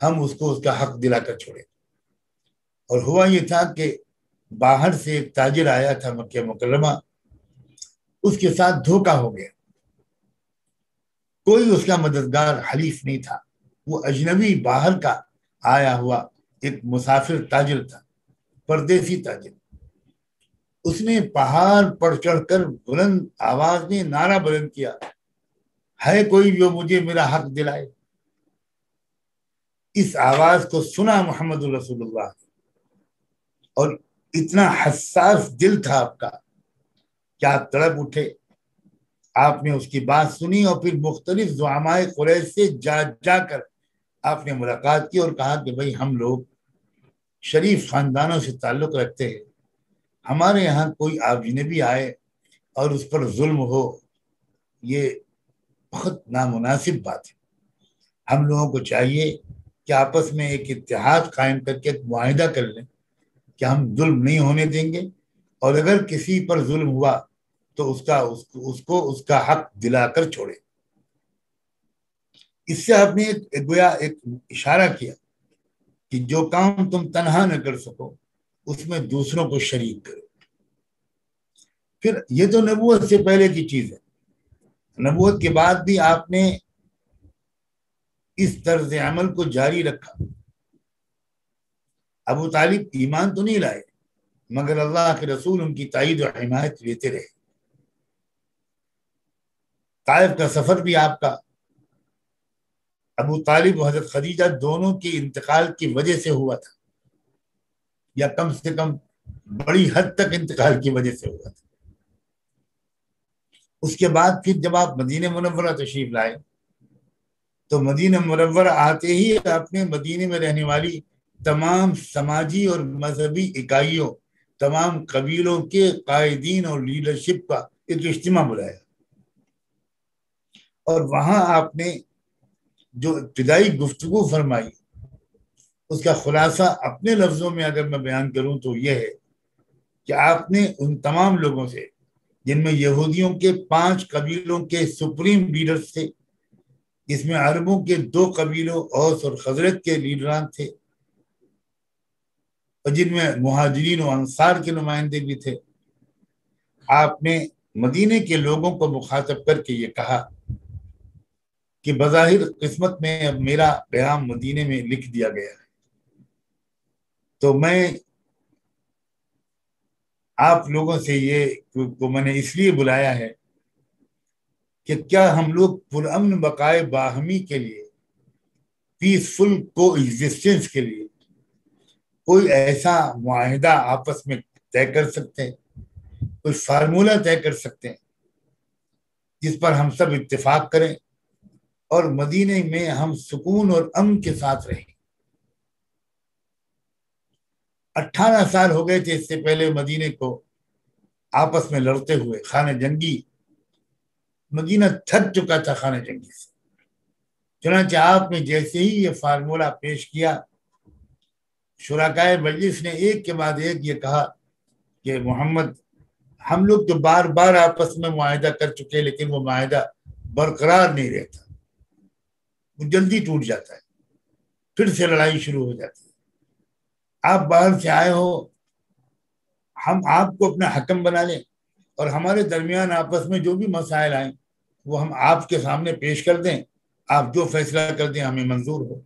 ہم اس کو اس کا حق دلا کر چھوڑیں گے۔ اور ہوا یہ تھا کہ باہر سے ایک تاجر آیا تھا مکہ مکرمہ، اس کے ساتھ دھوکہ ہو گیا، کوئی اس کا مددگار حلیف نہیں تھا، وہ اجنبی باہر کا آیا ہوا ایک مسافر تاجر تھا، پردیسی تاجر۔ اس نے پہاڑ پر چڑھ کر بلند آواز میں نعرہ بلند کیا، ہے کوئی جو مجھے میرا حق دلائے؟ اس آواز کو سنا محمد رسول اللہ، اور اتنا حساس دل تھا آپ کا کہ آپ تڑپ اٹھے، آپ نے اس کی بات سنی، اور پھر مختلف زعماء قریش سے جا کر آپ نے ملاقات کی اور کہا کہ بھئی ہم لوگ شریف خاندانوں سے تعلق رکھتے ہیں، ہمارے یہاں کوئی اجنبی آئے اور اس پر ظلم ہو، یہ بہت نامناسب بات ہے۔ ہم لوگوں کو چاہیے کہ آپس میں ایک اتحاد قائم کر کے ایک معاہدہ کر لیں کہ ہم ظلم نہیں ہونے دیں گے، اور اگر کسی پر ظلم ہوا تو اس کا حق دلا کر چھوڑے۔ اس سے آپ نے گویا ایک اشارہ کیا کہ جو کام تم تنہا نہ کر سکو اس میں دوسروں کو شریک کرو۔ پھر یہ تو نبوت سے پہلے کی چیز ہے، نبوت کے بعد بھی آپ نے اس طرز عمل کو جاری رکھا۔ ابو طالب ایمان تو نہیں لائے، مگر اللہ کے رسول ان کی تائید و حمایت لیتے رہے۔ طائف کا سفر بھی آپ کا ابو طالب و حضرت خدیجہ دونوں کے انتقال کی وجہ سے ہوا تھا، یا کم سے کم بڑی حد تک انتقال کی وجہ سے ہوا تھا۔ اس کے بعد پھر جب آپ مدینہ منورہ تشریف لائے تو مدینہ منورہ آتے ہی آپ نے مدینہ میں رہنے والی تمام سماجی اور مذہبی اکائیوں، تمام قبیلوں کے قائدین اور لیڈرشپ کا ایک اجتماع بلایا، اور وہاں آپ نے جو ابتدائی گفتگو فرمائی اس کا خلاصہ اپنے لفظوں میں اگر میں بیان کروں تو یہ ہے کہ آپ نے ان تمام لوگوں سے، جن میں یہودیوں کے 5 قبیلوں کے سپریم لیڈرز تھے، جس میں عربوں کے 2 قبیلوں اوس اور خزرج کے لیڈران تھے، اور جن میں مہاجرین و انصار کے نمائندے بھی تھے، آپ نے مدینے کے لوگوں کو مخاطب کر کے یہ کہا کہ بظاہر قسمت میں اب میرا پیغام مدینے میں لکھ دیا گیا ہے، تو میں آپ لوگوں سے یہ کو میں نے اس لیے بلایا ہے کہ کیا ہم لوگ پرامن بقائے باہمی کے لیے، پیسفل کو ایگزسٹنس کے لیے کوئی ایسا معاہدہ آپس میں طے کر سکتے ہیں، کوئی فارمولہ طے کر سکتے ہیں جس پر ہم سب اتفاق کریں اور مدینے میں ہم سکون اور امن کے ساتھ رہیں۔ 18 سال ہو گئے تھے اس سے پہلے مدینے کو آپس میں لڑتے ہوئے، خانہ جنگی، مدینہ تھک چکا تھا خانہ جنگی سے۔ چنانچہ آپ نے جیسے ہی یہ فارمولہ پیش کیا، شرکائے مجلس نے ایک کے بعد ایک یہ کہا کہ محمد، ہم لوگ تو بار بار آپس میں معاہدہ کر چکے لیکن وہ معاہدہ برقرار نہیں رہتا، وہ جلدی ٹوٹ جاتا ہے، پھر سے لڑائی شروع ہو جاتی ہے۔ آپ باہر سے آئے ہو، ہم آپ کو اپنا حکم بنا لیں اور ہمارے درمیان آپس میں جو بھی مسائل آئیں وہ ہم آپ کے سامنے پیش کر دیں، آپ جو فیصلہ کر دیں ہمیں منظور ہو۔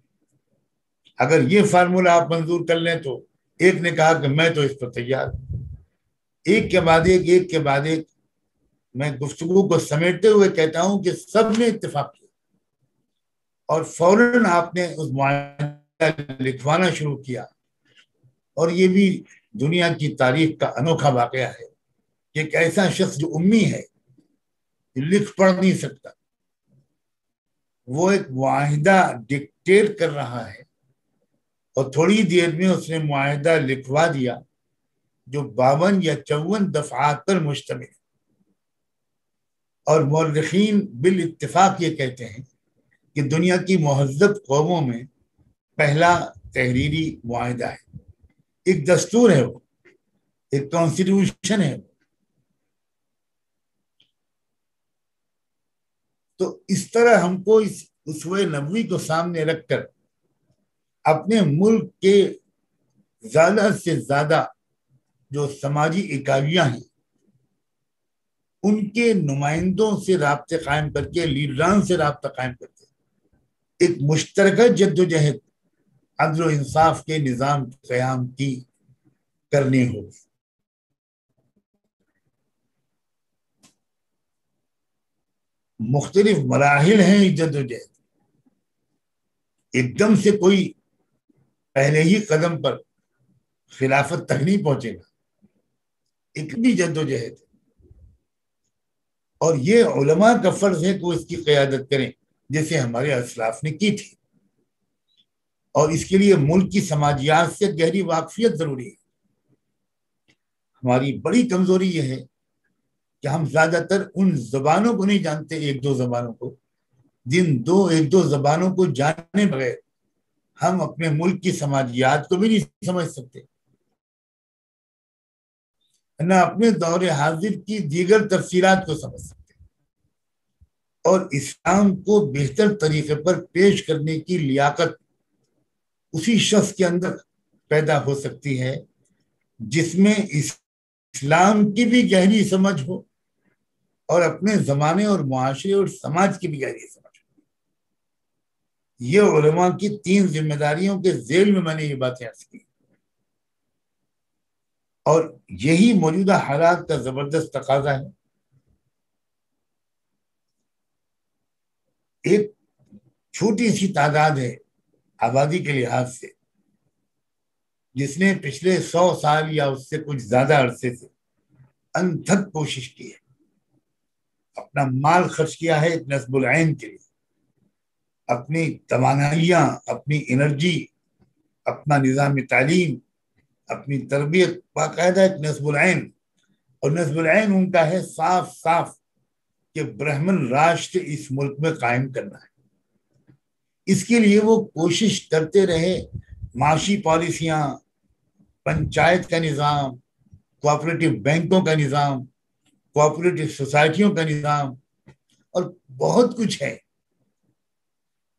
اگر یہ فارمولہ آپ منظور کر لیں تو ایک نے کہا کہ میں تو اس پر تیار ہوں۔ ایک کے بعد ایک میں گفتگو کو سمیٹتے ہوئے کہتا ہوں کہ سب نے اتفاق کیا اور فوراً آپ نے اس معاہدہ لکھوانا شروع کیا۔ اور یہ بھی دنیا کی تاریخ کا انوکھا واقعہ ہے کہ ایک ایسا شخص جو امی ہے، جو لکھ پڑھ نہیں سکتا، وہ ایک معاہدہ ڈکٹیٹ کر رہا ہے اور تھوڑی دیر میں اس نے معاہدہ لکھوا دیا جو 52 یا 54 دفعات پر مشتمل ہے۔ اور مورخین بالاتفاق یہ کہتے ہیں کہ دنیا کی مہذب قوموں میں پہلا تحریری معاہدہ ہے، ایک دستور ہے، وہ ایک کانسٹیٹیوشن ہے۔ تو اس طرح ہم کو اس اسوہ نبوی کو سامنے رکھ کر اپنے ملک کے زیادہ سے زیادہ جو سماجی اکائیاں ہیں ان کے نمائندوں سے رابطے قائم کر کے، لیڈران سے رابطہ قائم کر کے ایک مشترکہ جدوجہد عدل و انصاف کے نظام قیام کی کرنی ہوگی۔ مختلف مراحل ہیں اس جدوجہد، ایک دم سے کوئی پہلے ہی قدم پر خلافت تک نہیں پہنچے گا، ایک بھی جدوجہد ہے۔ اور یہ علماء کا فرض ہے کہ وہ اس کی قیادت کریں جیسے ہمارے اسلاف نے کی تھی، اور اس کے لیے ملک کی سماجیات سے گہری واقفیت ضروری ہے۔ ہماری بڑی کمزوری یہ ہے کہ ہم زیادہ تر ان زبانوں کو نہیں جانتے، ایک دو زبانوں کو، ایک دو زبانوں کو جاننے بغیر ہم اپنے ملک کی سماجیات کو بھی نہیں سمجھ سکتے، نہ اپنے دور حاضر کی دیگر تفصیلات کو سمجھ سکتے۔ اور اسلام کو بہتر طریقے پر پیش کرنے کی لیاقت اسی شخص کے اندر پیدا ہو سکتی ہے جس میں اسلام کی بھی گہری سمجھ ہو اور اپنے زمانے اور معاشرے اور سماج کی بھی گہری سمجھ ہو۔ یہ علماء کی 3 ذمہ داریوں کے ذیل میں نے یہ باتیں عرض کی، اور یہی موجودہ حالات کا زبردست تقاضا ہے۔ ایک چھوٹی سی تعداد ہے آبادی کے لحاظ سے جس نے پچھلے 100 سال یا اس سے کچھ زیادہ عرصے سے انتھک کوشش کی ہے، اپنا مال خرچ کیا ہے ایک نصب العین کے لیے، اپنی توانائیاں، اپنی انرجی، اپنا نظام تعلیم، اپنی تربیت، باقاعدہ ایک نصب العین، اور نصب العین ان کا ہے صاف صاف کہ برہمن راشٹر اس ملک میں قائم کرنا ہے۔ اس کے لیے وہ کوشش کرتے رہے، معاشی پالیسیاں، پنچایت کا نظام، کوآپریٹو بینکوں کا نظام، کوآپریٹو سوسائٹیوں کا نظام، اور بہت کچھ ہے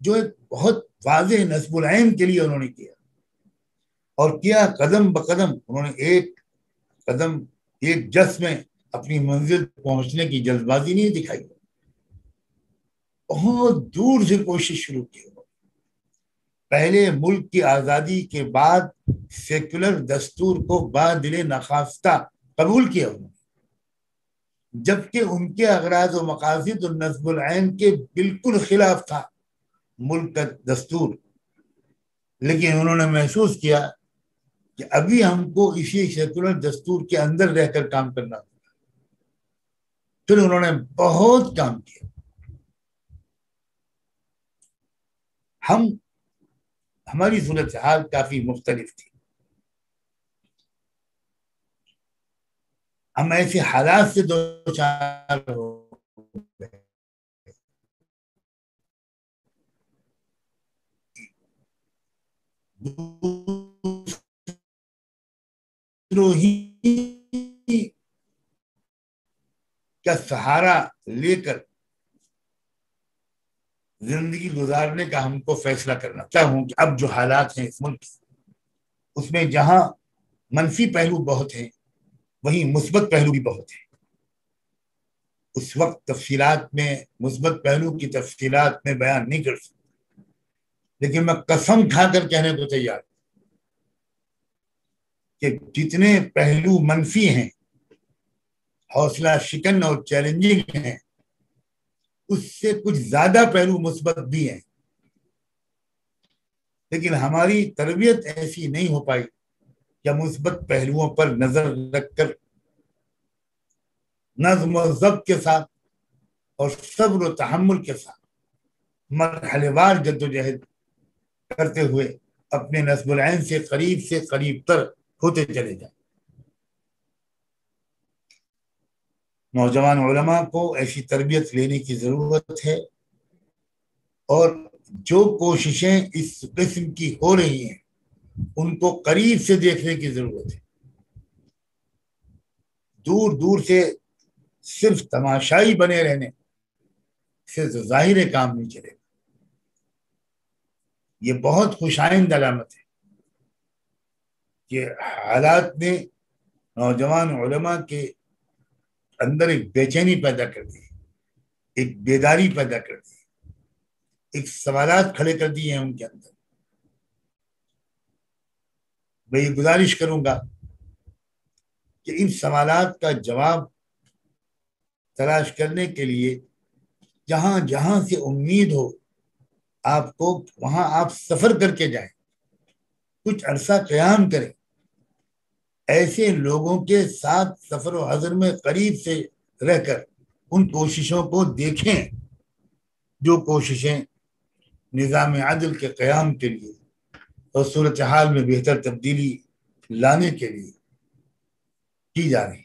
جو ایک بہت واضح نصب العین کے لیے انہوں نے کیا، اور کیا قدم بقدم انہوں نے ایک قدم ایک جس میں اپنی منزل پہنچنے کی جلد بازی نہیں دکھائی، بہت دور سے کوشش شروع کی۔ پہلے ملک کی آزادی کے بعد سیکولر دستور کو بادل نخواستہ قبول کیا انہوں نے، جبکہ ان کے اغراض و مقاصد اور نصب العین کے بالکل خلاف تھا ملک کا دستور، لیکن انہوں نے محسوس کیا کہ ابھی ہم کو اسی سیکولر دستور کے اندر رہ کر کام کرنا ہوگا۔ پھر انہوں نے بہت کام کیا۔ ہماری صورتحال کافی مختلف تھی، ہم ایسے حالات سے دو چار ہو گئے ہی کا سہارا لے کر زندگی گزارنے کا ہم کو فیصلہ کرنا چاہوں کہ اب جو حالات ہیں اس ملک اس میں جہاں منفی پہلو بہت ہیں وہیں مثبت پہلو بھی بہت ہیں۔ اس وقت تفصیلات میں مثبت پہلو کی تفصیلات میں بیان نہیں کر سکتا، لیکن میں قسم کھا کر کہنے کو تیار کہ جتنے پہلو منفی ہیں، حوصلہ شکن اور چیلنجنگ ہیں، اس سے کچھ زیادہ پہلو مثبت بھی ہیں، لیکن ہماری تربیت ایسی نہیں ہو پائی کہ مثبت پہلوؤں پر نظر رکھ کر نظم و ضبط کے ساتھ اور صبر و تحمل کے ساتھ مرحلے وار جدوجہد کرتے ہوئے اپنے نصب العین سے قریب تر ہوتے چلے جائیں۔ نوجوان علماء کو ایسی تربیت لینے کی ضرورت ہے، اور جو کوششیں اس قسم کی ہو رہی ہیں ان کو قریب سے دیکھنے کی ضرورت ہے۔ دور سے صرف تماشائی بنے رہنے سے ظاہر کام نہیں چلے گا۔ یہ بہت خوش آئند علامت ہے کہ حالات نے نوجوان علماء کے اندر ایک بے چینی پیدا کر دی، ایک بیداری پیدا کر دی، ایک سوالات کھڑے کر دیے ہیں ان کے اندر۔ میں یہ گزارش کروں گا کہ ان سوالات کا جواب تلاش کرنے کے لیے جہاں جہاں سے امید ہو آپ کو، وہاں آپ سفر کر کے جائیں، کچھ عرصہ قیام کریں، ایسے لوگوں کے ساتھ سفر و حضر میں قریب سے رہ کر ان کوششوں کو دیکھیں جو کوششیں نظام عدل کے قیام کے لیے اور صورتحال میں بہتر تبدیلی لانے کے لیے کی جا رہی۔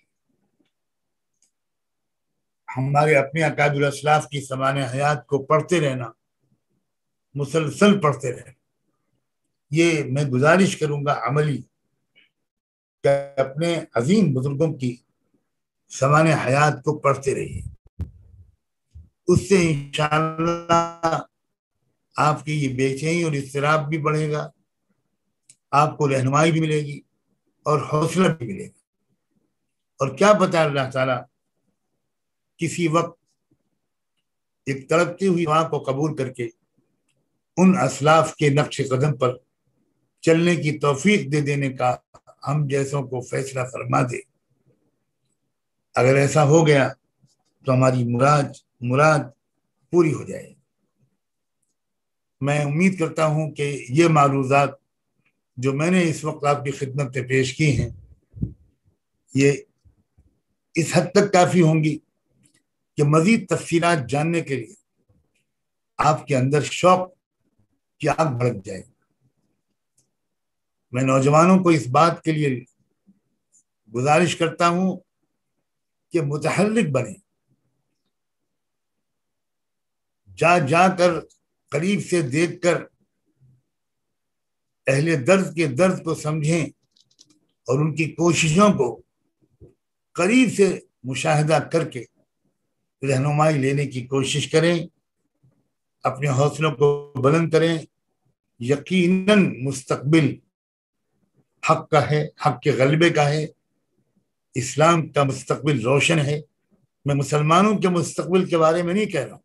ہمارے اپنے اکابر الاسلاف کی سمان حیات کو پڑھتے رہنا، مسلسل پڑھتے رہنا، یہ میں گزارش کروں گا عملی کہ اپنے عظیم بزرگوں کی سمان حیات کو پڑھتے رہیے۔ اس سے انشاءاللہ آپ کی یہ بے چینی اور اضطراب بھی بڑھے گا، آپ کو رہنمائی بھی ملے گی اور حوصلہ بھی ملے گا، اور کیا پتہ اللہ تعالیٰ کسی وقت ایک تڑپتی ہوئی دعا کو قبول کر کے ان اسلاف کے نقش قدم پر چلنے کی توفیق دے دینے کا ہم جیسوں کو فیصلہ فرما دے۔ اگر ایسا ہو گیا تو ہماری مراد پوری ہو جائے۔ میں امید کرتا ہوں کہ یہ معروضات جو میں نے اس وقت آپ کی خدمت میں پیش کی ہیں یہ اس حد تک کافی ہوں گی کہ مزید تفصیلات جاننے کے لیے آپ کے اندر شوق کی آگ بھڑک جائے۔ میں نوجوانوں کو اس بات کے لیے گزارش کرتا ہوں کہ متحرک بنیں، جا کر قریب سے دیکھ کر اہل درد کے درد کو سمجھیں اور ان کی کوششوں کو قریب سے مشاہدہ کر کے رہنمائی لینے کی کوشش کریں، اپنے حوصلوں کو بلند کریں۔ یقیناً مستقبل حق کا ہے، حق کے غلبے کا ہے، اسلام کا مستقبل روشن ہے۔ میں مسلمانوں کے مستقبل کے بارے میں نہیں کہہ رہا ہوں،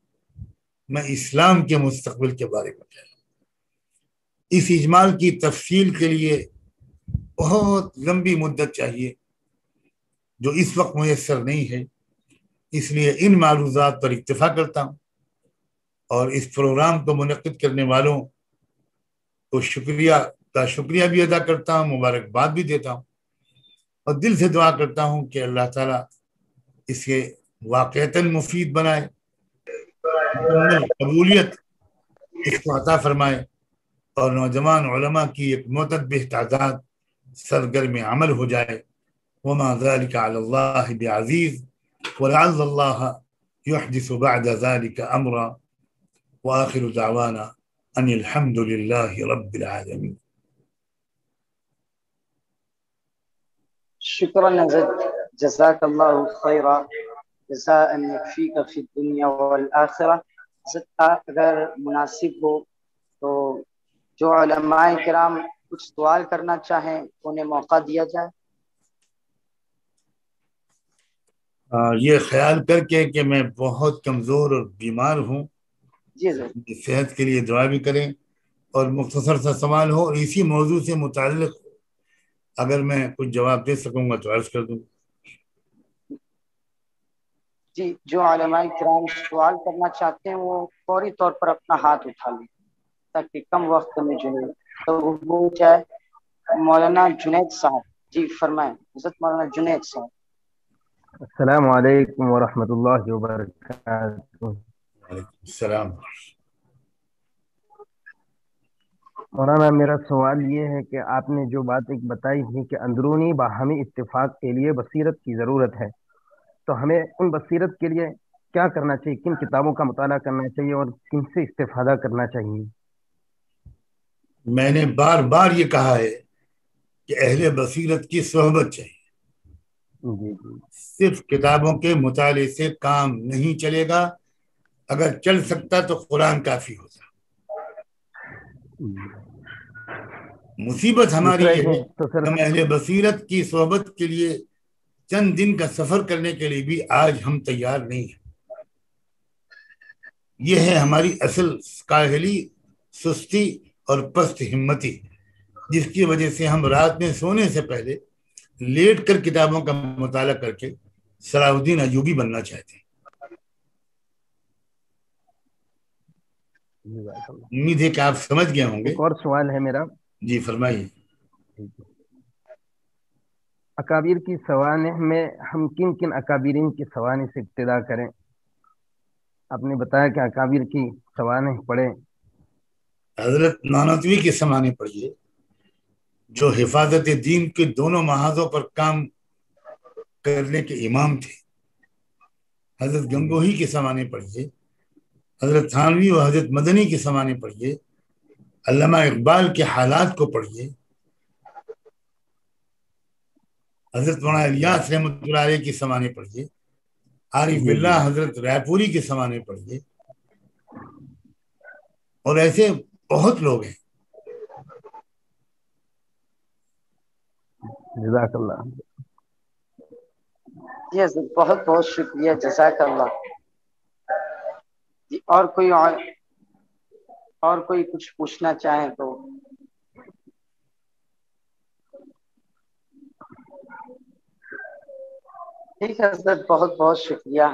میں اسلام کے مستقبل کے بارے میں کہہ رہا ہوں۔ اس اجمال کی تفصیل کے لیے بہت لمبی مدت چاہیے، جو اس وقت میسر نہیں ہے، اس لیے ان معروضات پر اکتفا کرتا ہوں اور اس پروگرام کو منعقد کرنے والوں کو شکریہ بھی ادا کرتا ہوں، مبارکباد بھی دیتا ہوں، اور دل سے دعا کرتا ہوں کہ اللہ تعالیٰ اس کے واقعتاً مفید بنائے، مکمل قبولیت اس کو عطا فرمائے، اور نوجوان علماء کی ایک معتبر تعداد سرگرم عمل ہو جائے۔ وما ذلك على الله بعزيز ولعل الله يحدث بعد ذلك امرا واخر دعوانا ان الحمد لله رب العالمين۔ شکرا حضرت، جزاک اللہ خیرا جزاء یکفیک فی الدنیا والآخرہ۔ حضرت اگر مناسب ہو تو جو علماء کرام کچھ سوال کرنا چاہیں انہیں موقع دیا جائے۔ یہ خیال کر کے کہ میں بہت کمزور اور بیمار ہوں، جی حضرت، صحت کے لیے دعا بھی کریں، اور مختصر سا سوال ہو اور اسی موضوع سے متعلق اگر میں کچھ جواب دے سکوں گا تو عرض کر دوں۔ جی، جو علماء کرام سوال کرنا چاہتے ہیں وہ فوری طور پر اپنا ہاتھ اٹھا لیں تاکہ کم وقت میں جو ہے تو وہ جائے۔ مولانا جنید صاحب، جی فرمائیں حضرت مولانا جنید صاحب۔ السلام علیکم ورحمۃ اللہ وبرکاتہ۔ وعلیکم السلام۔ مولانا میرا سوال یہ ہے کہ آپ نے جو بات ایک بتائی تھی کہ اندرونی باہمی اتفاق کے لیے بصیرت کی ضرورت ہے، تو ہمیں ان بصیرت کے لیے کیا کرنا چاہیے؟ کن کتابوں کا مطالعہ کرنا چاہیے اور کن سے استفادہ کرنا چاہیے؟ میں نے بار بار یہ کہا ہے کہ اہل بصیرت کی صحبت چاہیے۔ جی جی، صرف کتابوں کے مطالعے سے کام نہیں چلے گا، اگر چل سکتا تو قرآن کافی ہوتا۔ مصیبت ہماری دوسرا یہ ہے تو کہ سر ہم اہل بصیرت کی صحبت کے لیے چند دن کا سفر کرنے کے لیے بھی آج ہم تیار نہیں ہیں۔ یہ ہے ہماری اصل کاہلی، سستی اور پست ہمتی، جس کی وجہ سے ہم رات میں سونے سے پہلے لیٹ کر کتابوں کا مطالعہ کر کے صلاح الدین ایوبی بننا چاہتے ہیں۔ امید ہے کہ آپ سمجھ گئے ہوں گے۔ ایک اور سوال ہے میرا، جی فرمائیے۔ اکابر کی سوانح میں ہم کن کن اکابرین کی سوانح سے ابتدا کریں؟ آپ نے بتایا کہ اکابر کی سوانح پڑھیں۔ حضرت نانوتوی کے سمانے پڑھیے، جو حفاظت دین کے دونوں محاذوں پر کام کرنے کے امام تھے۔ حضرت گنگوہی کے سمانے پڑھیے، حضرت تھانوی و حضرت مدنی کے سمانے پڑھیے، علامہ اقبال کے حالات کو پڑھیے، حضرت مولانا الیاس رحمۃ اللہ علیہ کے سمانے پڑھیے، عارف باللہ حضرت رائے پوری کے سمانے پڑھیے، اور ایسے بہت لوگ ہیں۔ جزاک اللہ۔ جی حضرت، بہت بہت شکریہ، جزاک اللہ۔ جی، اور کوئی کچھ پوچھنا چاہیں تو؟ ٹھیک ہے حضرت، بہت بہت شکریہ،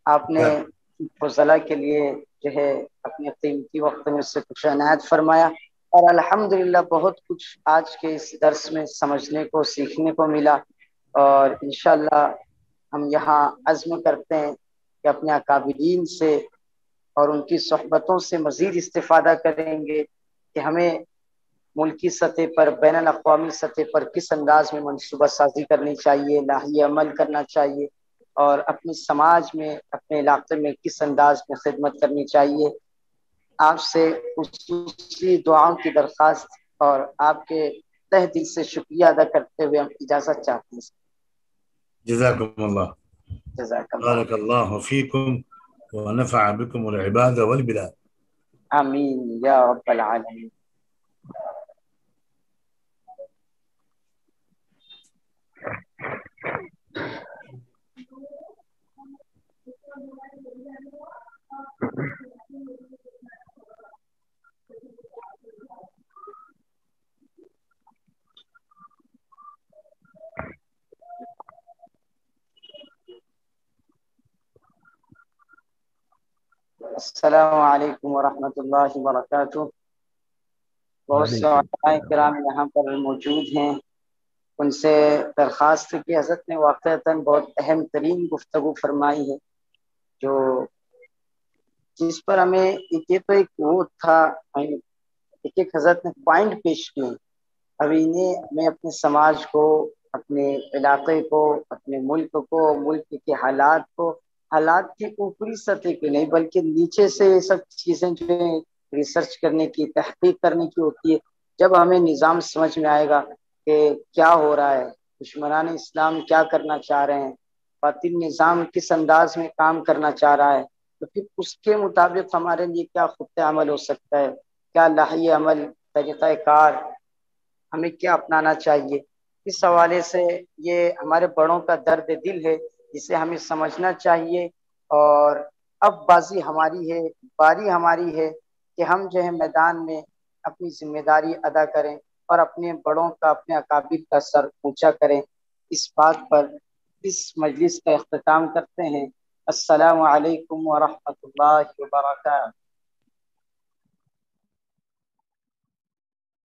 آپ نے فضلہ کے لیے جو ہے اپنے قیمتی وقت میں سے کچھ عنایت فرمایا، اور الحمدللہ بہت کچھ آج کے اس درس میں سمجھنے کو، سیکھنے کو ملا، اور انشاءاللہ ہم یہاں عزم کرتے ہیں کہ اپنے اکابرین سے اور ان کی صحبتوں سے مزید استفادہ کریں گے کہ ہمیں ملکی سطح پر، بین الاقوامی سطح پر کس انداز میں منصوبہ سازی کرنی چاہیے، لاہی عمل کرنا چاہیے، اور اپنے سماج میں، اپنے علاقے میں کس انداز میں خدمت کرنی چاہیے۔ آپ سے خصوصی دعاؤں کی درخواست اور آپ کے تہ دل سے شکریہ ادا کرتے ہوئے ہم اجازت چاہتے ہیں۔ جزاکم اللہ، جزاک اللہ، بارک اللہ فیکم ونفع بكم العباد والبلاد۔ آمین یا رب العالمین۔ السلام علیکم ورحمۃ اللہ وبرکاتہ۔ بہت سے علماء کرام یہاں پر موجود ہیں، ان سے درخواست کی حضرت نے واقعتاً بہت اہم ترین گفتگو فرمائی ہے، جو جس پر ہمیں یہ تو ایک وہ تھا، ایک حضرت نے پوائنٹ پیش کیے، اب انہیں ہمیں اپنے سماج کو، اپنے علاقے کو، اپنے ملک کو، ملک کے حالات کی اوپری سطح کی نہیں بلکہ نیچے سے یہ سب چیزیں جو ہے ریسرچ کرنے کی، تحقیق کرنے کی ہوتی ہے۔ جب ہمیں نظام سمجھ میں آئے گا کہ کیا ہو رہا ہے، دشمنان اسلام کیا کرنا چاہ رہے ہیں، باطل نظام کس انداز میں کام کرنا چاہ رہا ہے، تو پھر اس کے مطابق ہمارے لیے کیا خط عمل ہو سکتا ہے، کیا لائحہ عمل، طریقہ کار ہمیں کیا اپنانا چاہیے۔ اس حوالے سے یہ ہمارے بڑوں کا درد دل ہے، جسے ہمیں سمجھنا چاہیے، اور اب باری ہماری ہے کہ ہم جو ہے میدان میں اپنی ذمہ داری ادا کریں اور اپنے بڑوں کا، اپنے اکابر کا سر اونچا کریں۔ اس بات پر اس مجلس کا اختتام کرتے ہیں۔ السلام علیکم ورحمۃ اللہ وبرکاتہ۔